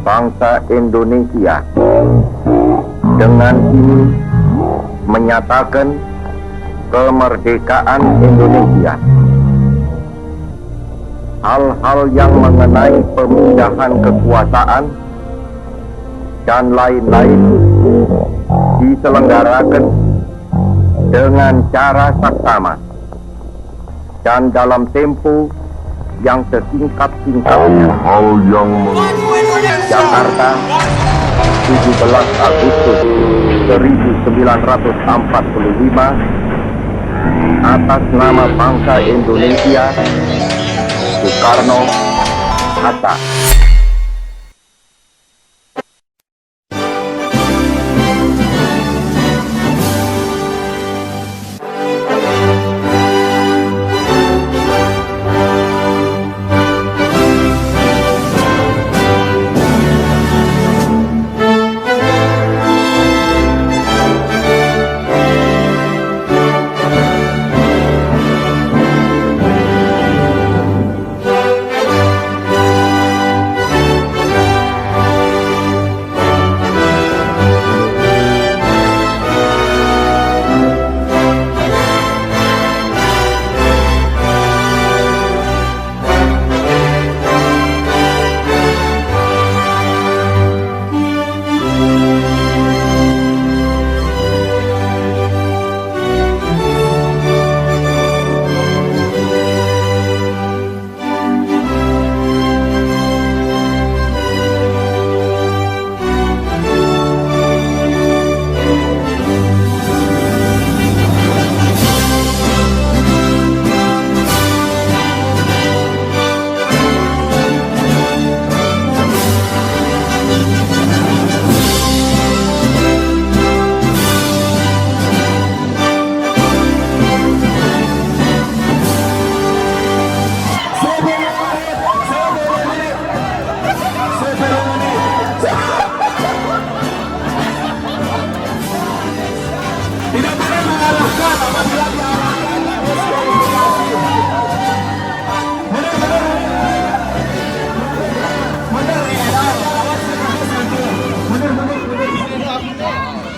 bangsa Indonesia dengan ini menyatakan kemerdekaan Indonesia. Hal-hal yang mengenai pemindahan kekuasaan dan lain-lain diselenggarakan dengan cara saksama dan dalam tempo yang sesingkat-singkatnya. Hal yang Jakarta, 17 Agustus 1945, atas nama bangsa Indonesia, Soekarno-Hatta.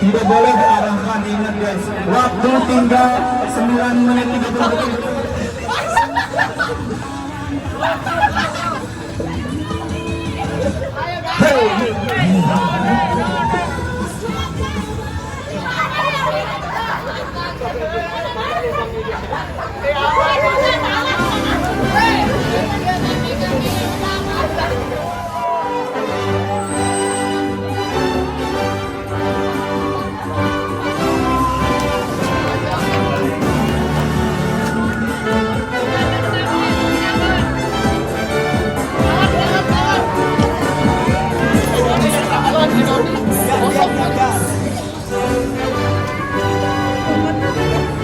Tidak boleh diarahkan, ingat guys. Waktu tinggal 9 menit 30 detik.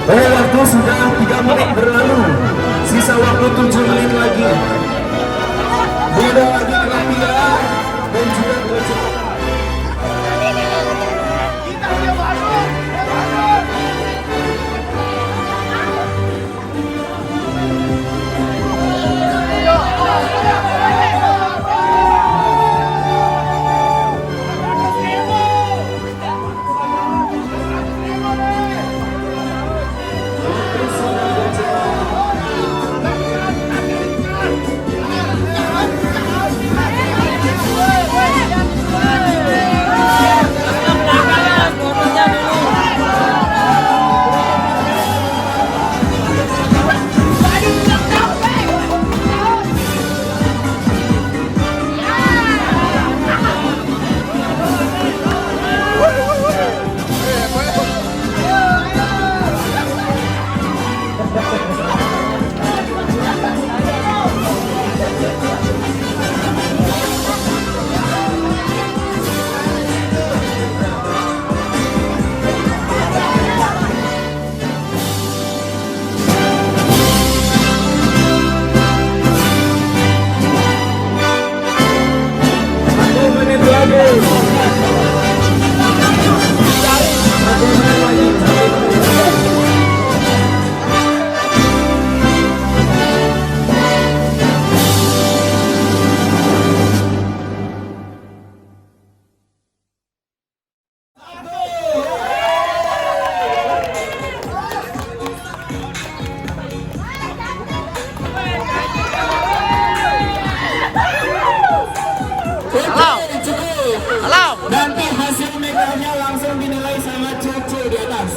Waktu sudah 3 menit berlalu, sisa waktu 7 menit lagi. Beda lagi kerapian dan juga kecepatan. Nanti hasil medalnya langsung dinilai sama Cucu di atas.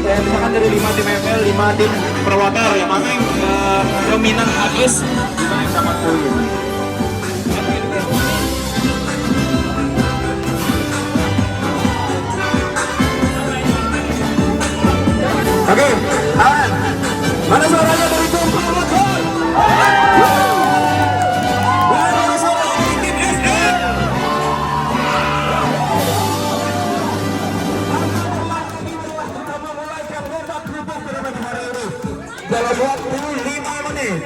Jadi misalkan dari 5 tim ML, 5 tim perwater yang mana yang dominan habis, gimana yang dapat poin. Oke, aman. Mana suaranya dari tim perwater? Mana suara dari tim SL? Dalam waktu 5 menit.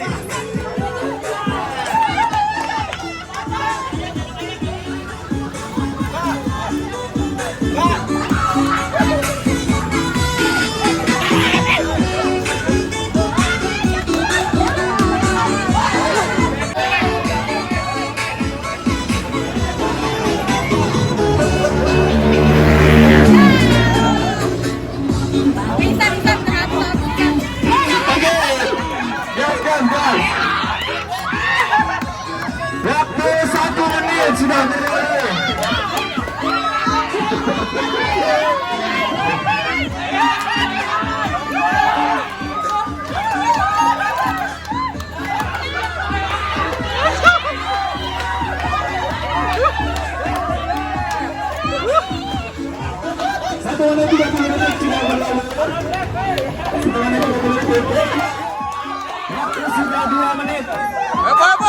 Waktu 1 menit sudah berlalu. Satu menit 30 detik sudah berlalu. 1 menit 30 detik. Waktu sudah 2 menit. Heboh.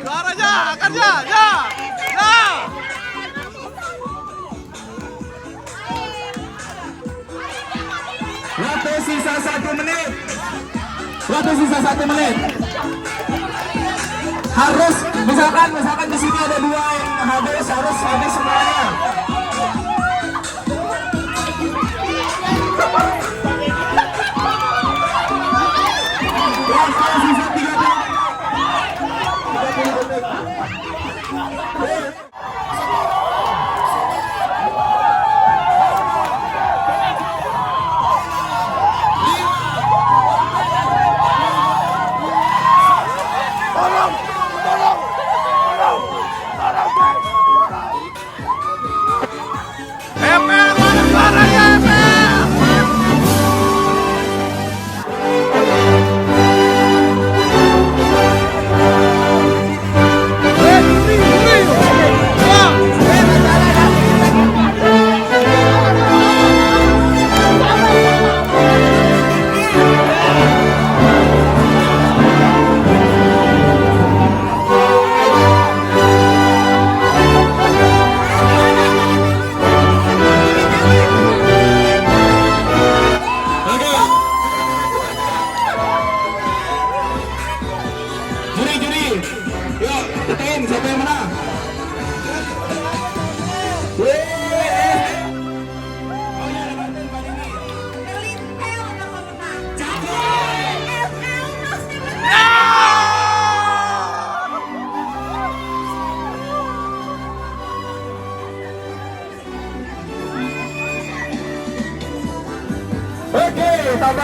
Suaranya, kerja, ya. Waktu sisa 1 menit. Waktu sisa 1 menit. Harus misalkan di sini ada 2 yang habis, harus habis semuanya.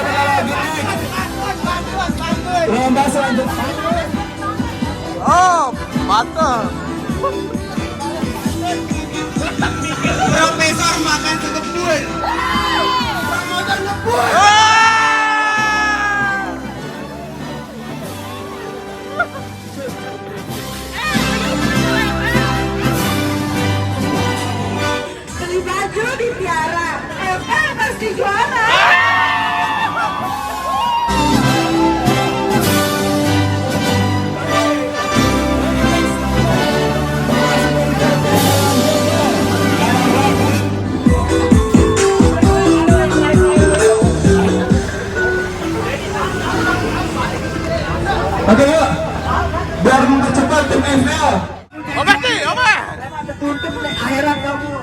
lagi nih. Lomba selanjutnya. Oh, mantap. Profesor makan sekebul. Makan sekebul. Beli baju di Tiara, pasti juara. Oke yuk, biar mempercepat tim FPL. Oke, oke. Tutup nih akhiran kamu.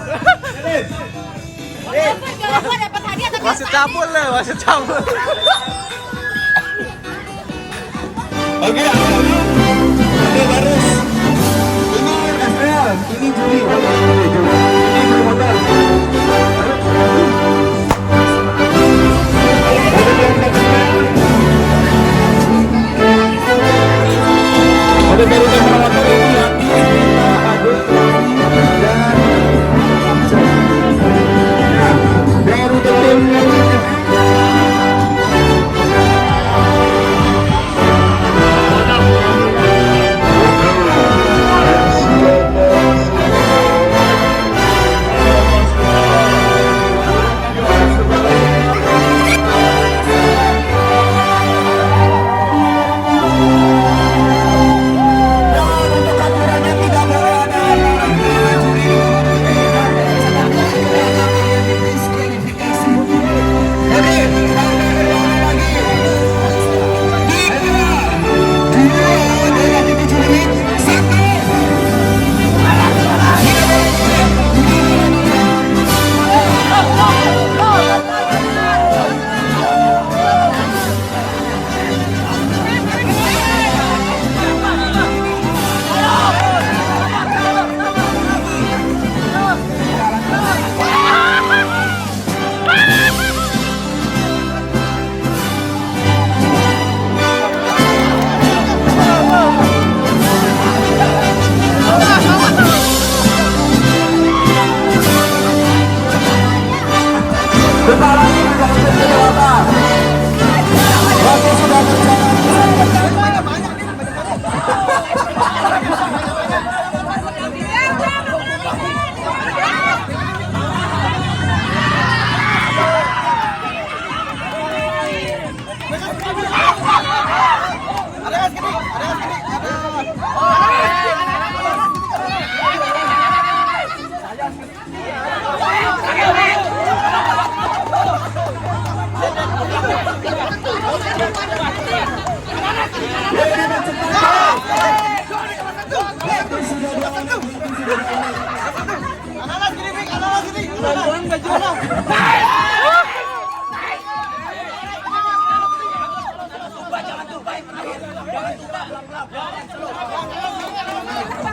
Dapat hadiah tapi Masih cabul le, masih cabul. Oke, oke baris. Ini FPL, ini juri. Ini promotor. Ada dari promotor ini Yati, Ade, dan dari tim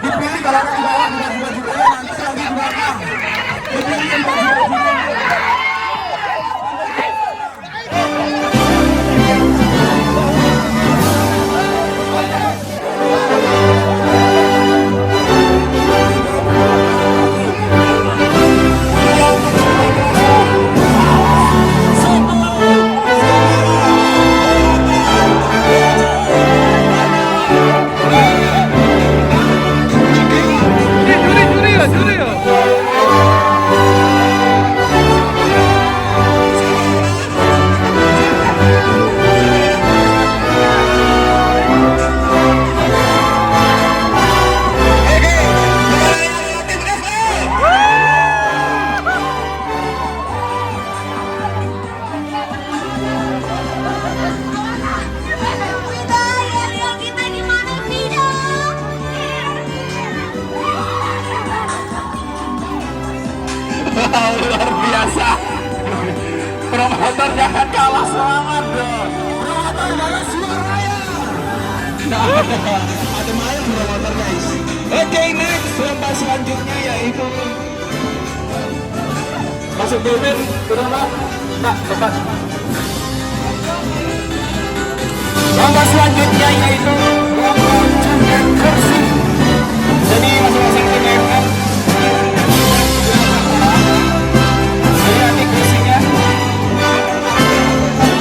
dipilih kalau di bawah juga juga nanti lagi juga dipilih yang luar biasa. Promotor jangan kalah, selamat dong. Promotor jangan suaranya. Ada main promotor guys. Oke, next lomba selanjutnya yaitu masuk domain berapa? Tak tepat. Lomba selanjutnya yaitu lomba jungkat kursi. Jadi masing-masing tim AFF lihat nih kursinya.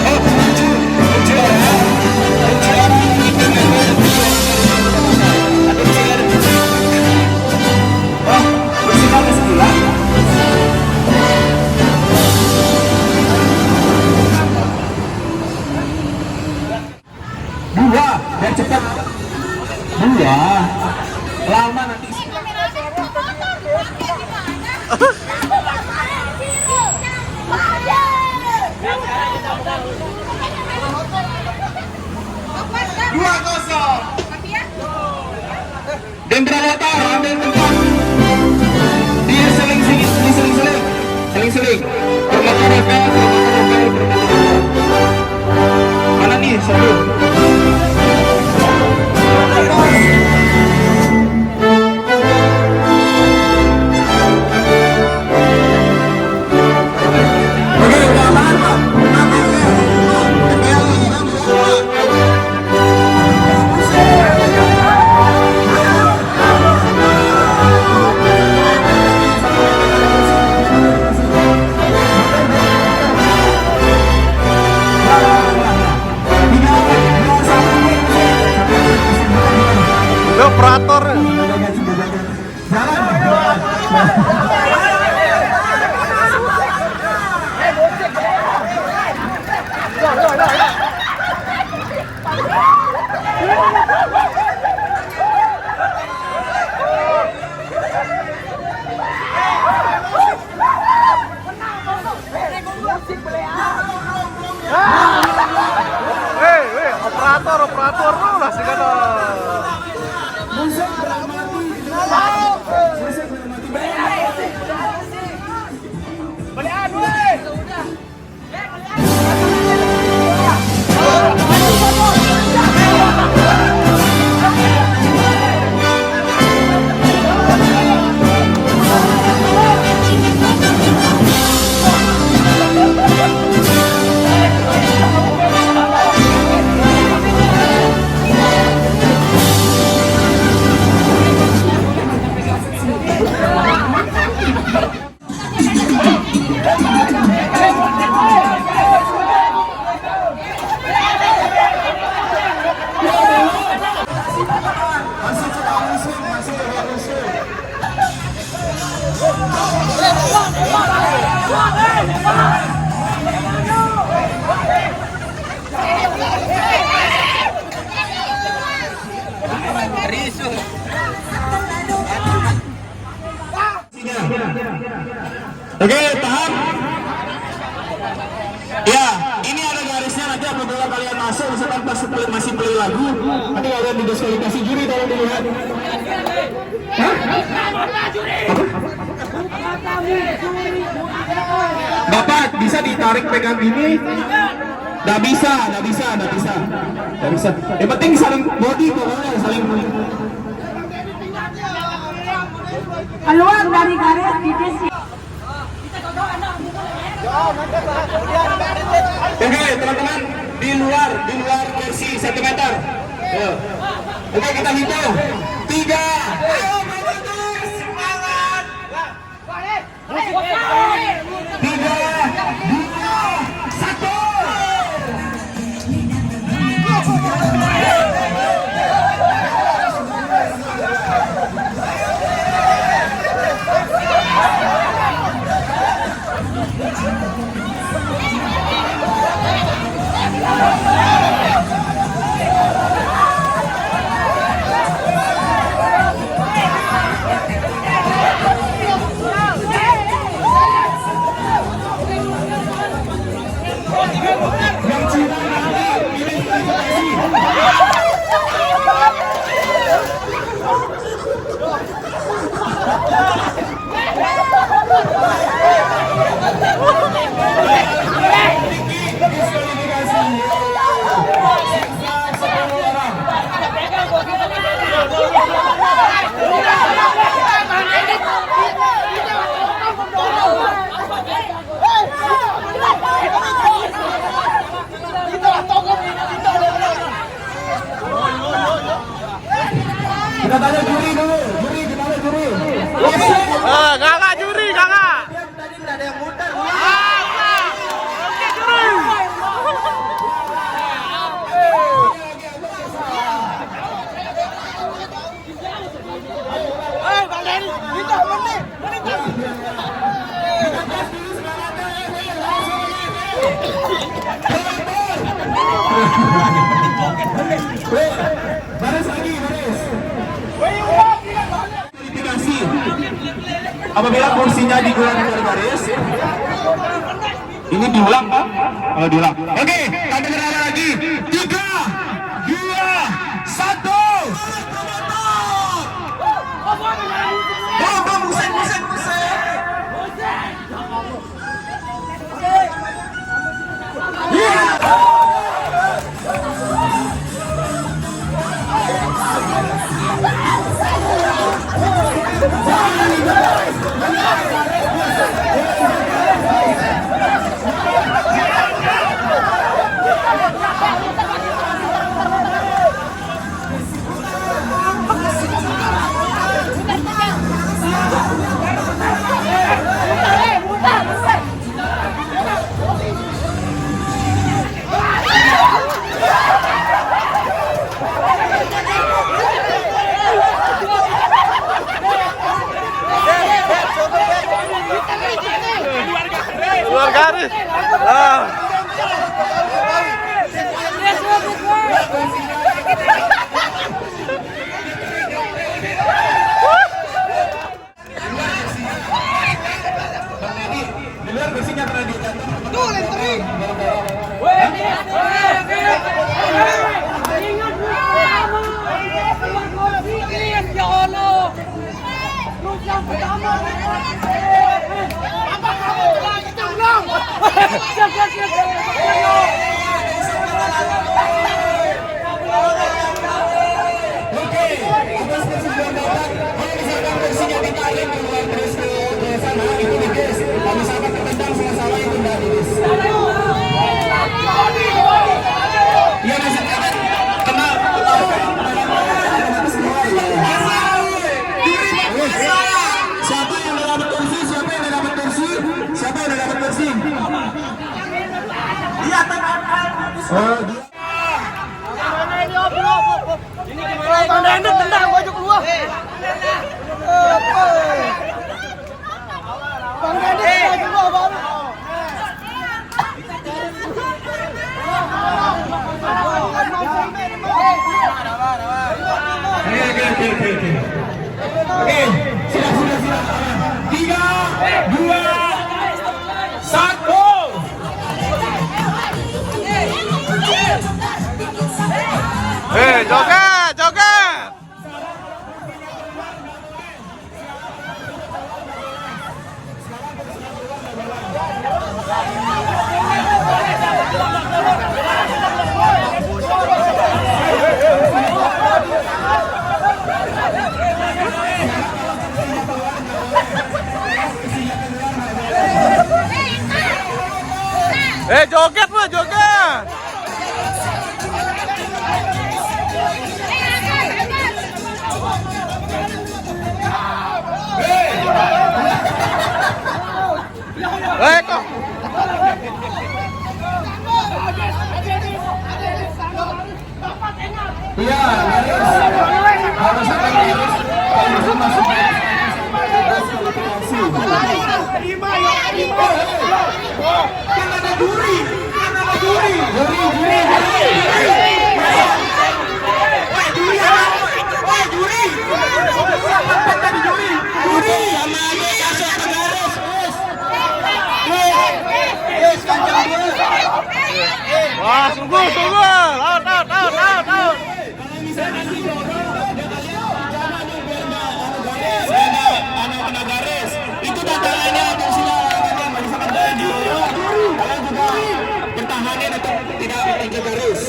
Oh, tujuh orang. Oh, kursi nomor 9. Dua, dan cepat. Dua, lama nanti. Dan perawatan ambil tempat. Dia seling-seling. Promotor. Mana nih satu? Operator. Operator lu lah sih kan. Oke, paham? Ya, ini ada garisnya nanti apabila kalian masuk misalkan pas masih play lagu, nanti kalian didiskualifikasi juri, tolong dilihat. Hah? Bapak bisa ditarik pegang gini? Nggak bisa. Yang penting saling body, pokoknya saling. Keluar dari garis titis. Oke, teman-teman, di luar kursi 1 meter. Oke, kita hitung 3. Ayo, semangat. 3, 2, 1. Apabila kursinya digelar dari garis, ini diulang Pak? Oh diulang. Oke, tanda negara lagi. 3, 2, 1. Bom, musik. Luar garis. Ah. Dengar bersihnya pernah dicatat. Tuh, lenteri. Ya Allah. Terus yang pertama. Apa kamu lagi tolong? Oke, atas kesimpulan dapat, kalau misalkan bersihnya ditarik keluar terus ke sana, itu guys. Kalau misalkan tertendang salah-salah itu tidak guys. Iya masih kena. Siapa yang udah dapat kursi? Siapa yang udah dapat kursi? Siapa yang udah dapat kursi? Iya, oh, dia. Tendang baju keluar. Bang Dendi baju keluar baru. Oke, sudah. 3, 2, 1. Joget. Joget mah, joget. Kok. Iya, harus ada harus masuk. Kan ada juri. Wah, sungguh. Out. Anak garis itu datangannya atau silakan misalkan kalian juga bertahanin atau tidak tinggi garis.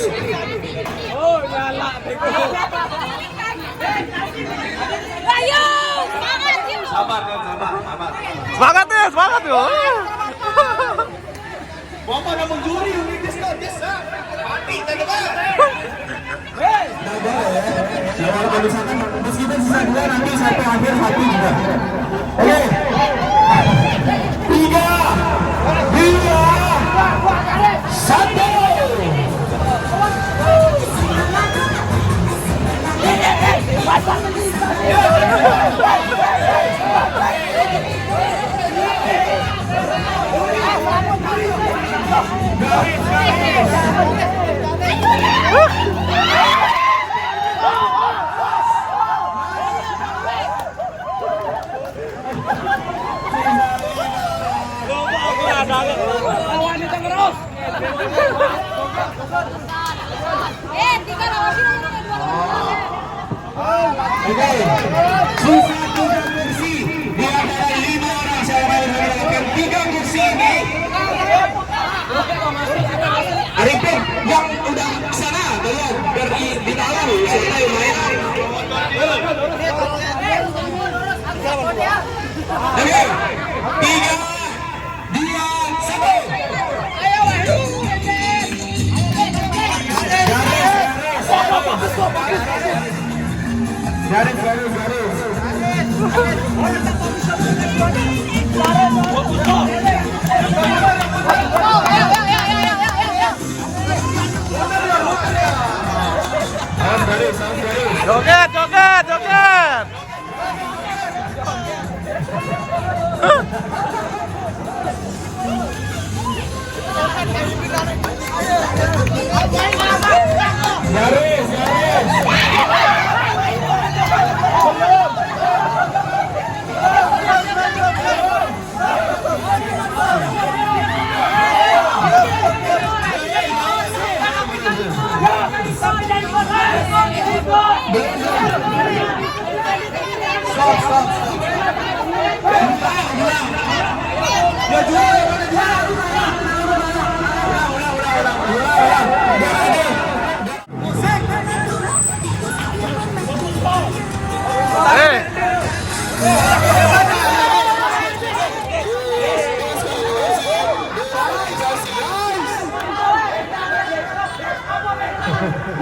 Ayo, semangat yuk. Sabar. Semangat yuk. Bapak ada menjuri ini desa. Mati tadi. Kalau misalkan meskipun sisa 2 nanti sampai akhir hati juga. Oke. 3, 2, 1. Oke, susah 3 kursi di antara 5 orang. Saya mau menggunakan 3 kursi ini. Arifin, yang udah sana kalian biar ditahu siapa yang main. Oke, 3, 2, 1. Garis. Joget, joget, joget. Garis.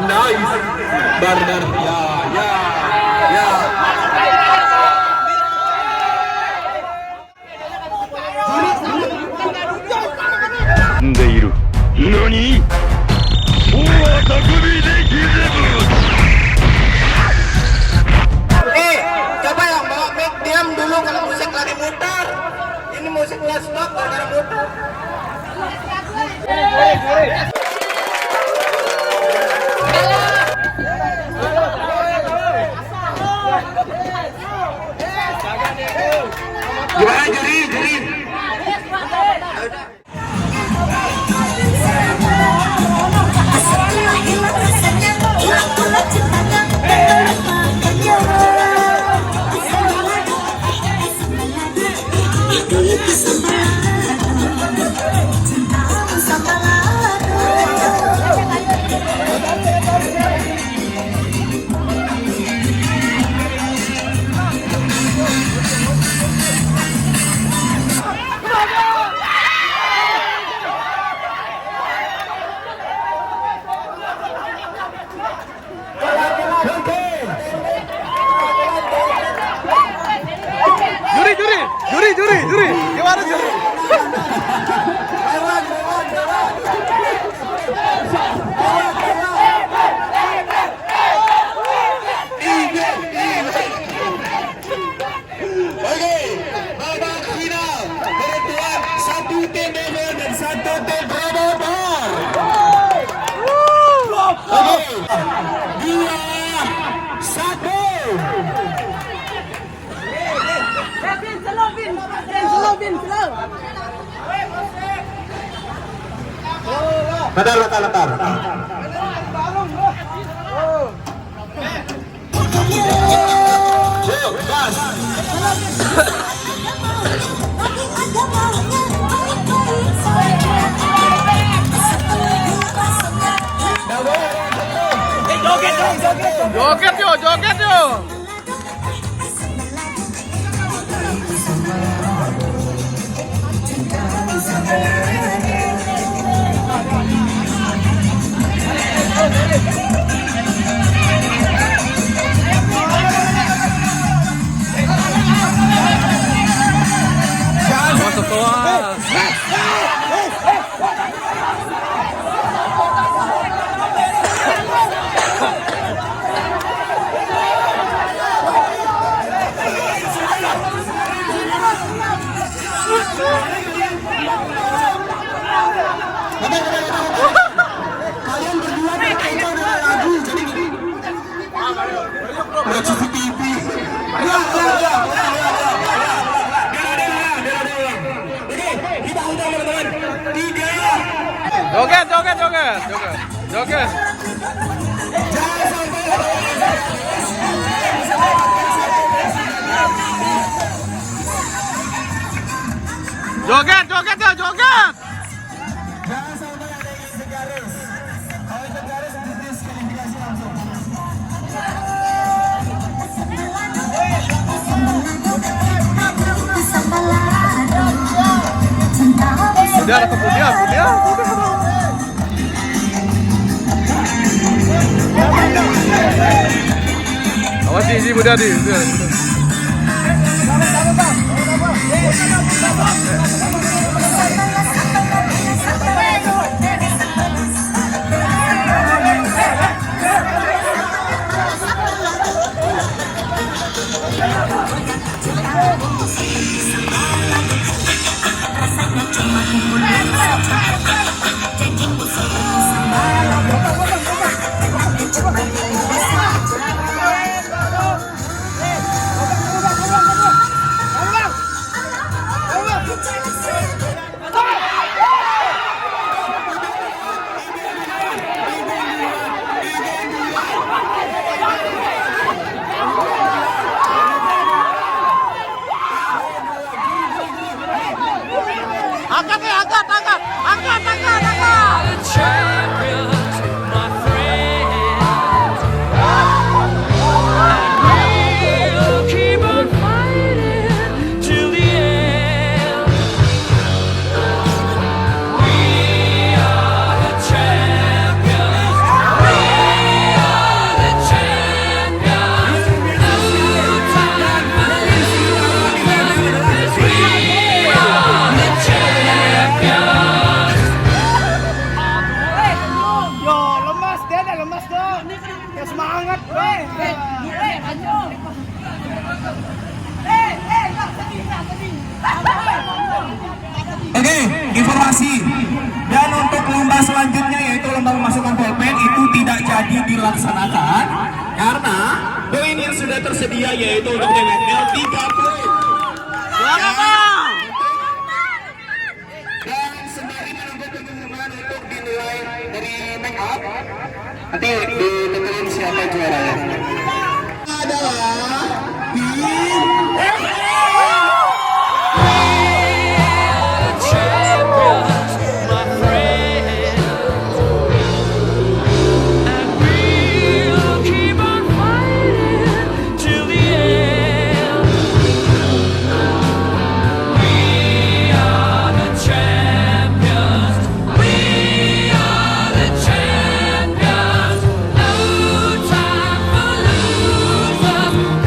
Nice. Dar. Ya. Coba yang bawa mic diam dulu kalau musik lagi muter. Ini musik last stop gara-gara muter. Gimana juri? Juri. Gimana juri? Oke, babak final penentuan 1 tim Devil dan 1 tim Promotor. Oke, 2, 1. Bentar. Yuk, gas. Joget yuk. Masuk kelas. Kalian berdua berkaitan dengan lagu, jadi udah CCTV. Ya. Oke, kita undang teman-teman. 3. Joget. Jangan sampai Joget, joget ya, joget. Jangan sampai ada yang segaris. Kalau segaris nanti diskualifikasi langsung. Udah, kemudian. Awas sih, mudah di. Angkat. Champions, my friends, we'll keep on fighting till the end. We are the champions. We are the champions. No time for losers. We are the champions. Yo, lemas dia dah lemas dah. Ya semangat, weh. Lanjut. Oke, informasi. Dan untuk lomba selanjutnya yaitu lomba memasukkan pulpen itu tidak jadi dilaksanakan karena poin yang sudah tersedia yaitu untuk DWL 3 poin. Dan sembari menunggu pengumuman untuk dinilai dari make up, nanti ditentuin siapa juaranya. Adalah Champions, my friends, and we'll keep on fighting till the end. We are the champions. We are the champions. No time for losers.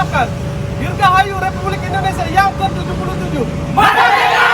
ucapkan Dirgahayu Republik Indonesia yang ke-77. Merdeka!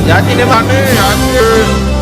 Jadi dia mana?